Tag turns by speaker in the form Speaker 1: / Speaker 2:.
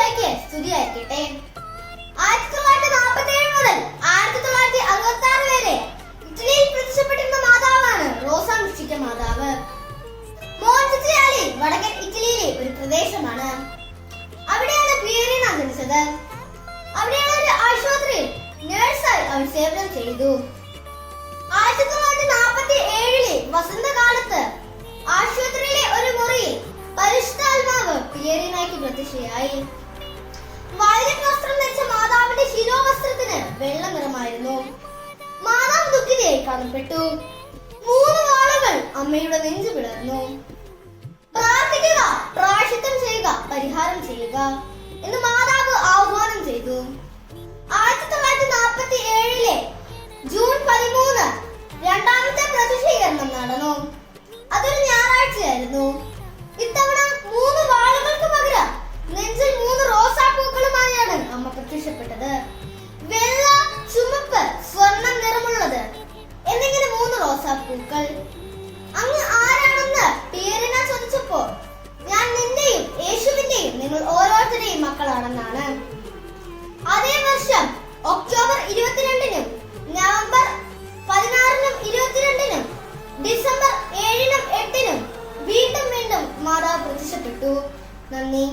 Speaker 1: മിശിഹായ്ക്ക് സ്തുതിയായിരിക്കട്ടെ. 1947 മുതൽ 1966 വരെ ഇറ്റലിയിൽ പ്രത്യക്ഷപ്പെട്ടിരുന്ന മാതാവാണ് റോസ മിസ്റ്റിക്ക മാതാവ്. മോൺസിയാലി വടക്കൻ ഇറ്റലിയിലെ ഒരു പ്രദേശമാണ്. അവിടെയാണ് പിയറീന ജനിച്ചത്. അവിടെയുള്ള ഒരു ആശുപത്രിയിൽ നഴ്സായി അവൾ സേവനം ചെയ്തു. 1947 വസന്തകാലത്ത് ആശുപത്രിയിലെ ഒരു മുറിയിൽ പരിശുദ്ധാത്മാവ് പിയറീനയ്ക്ക് പ്രത്യക്ഷയായി. വയലറ്റ് വസ്ത്രം ധരിച്ച മാതാവിന്റെ ശിരോവസ്ത്രത്തിന് വെള്ള നിറമായിരുന്നു. മാതാവ് ദുഃഖിതയായി കാണപ്പെട്ടു. 3 വാളുകൾ അമ്മയുടെ നെഞ്ചു പിളർന്നു. പ്രാർത്ഥിക്കുക, പ്രായശ്ചിത്തം ചെയ്യുക, പരിഹാരം ചെയ്യുക എന്ന് മാതാവ് ആഹ്വാനം ചെയ്തു. 1947 ജൂൺ 13 രണ്ടാമത്തെ പ്രത്യക്ഷീകരണം നടന്നു. അതൊരു ഞായറാഴ്ചയായിരുന്നു. ഇത്തവണ 3 വാളുകൾക്ക് പകരം നെഞ്ചിൽ 3 റോസാപ്പൂക്കളുമായാണ് അമ്മ പ്രത്യക്ഷപ്പെട്ടത്. വെള്ള, ചുമപ്പ്, സ്വർണം നിറമുള്ളത് എന്നിങ്ങനെ 3 റോസാപ്പൂക്കൾ. അങ്ങ് ആരാണെന്ന് പിയറീന ചോദിച്ചപ്പോൾ ഞാൻ നിന്റെയും യേശുവിന്റെയും നിങ്ങൾ ഓരോരുത്തരുടെയും മക്കളാണെന്നാണ്. അതേ വർഷം ഒക്ടോബർ 22 നവംബർ 16 22 ഡിസംബർ 7 8 വീണ്ടും മാതാവ് പ്രത്യക്ഷപ്പെട്ടു. നന്ദി.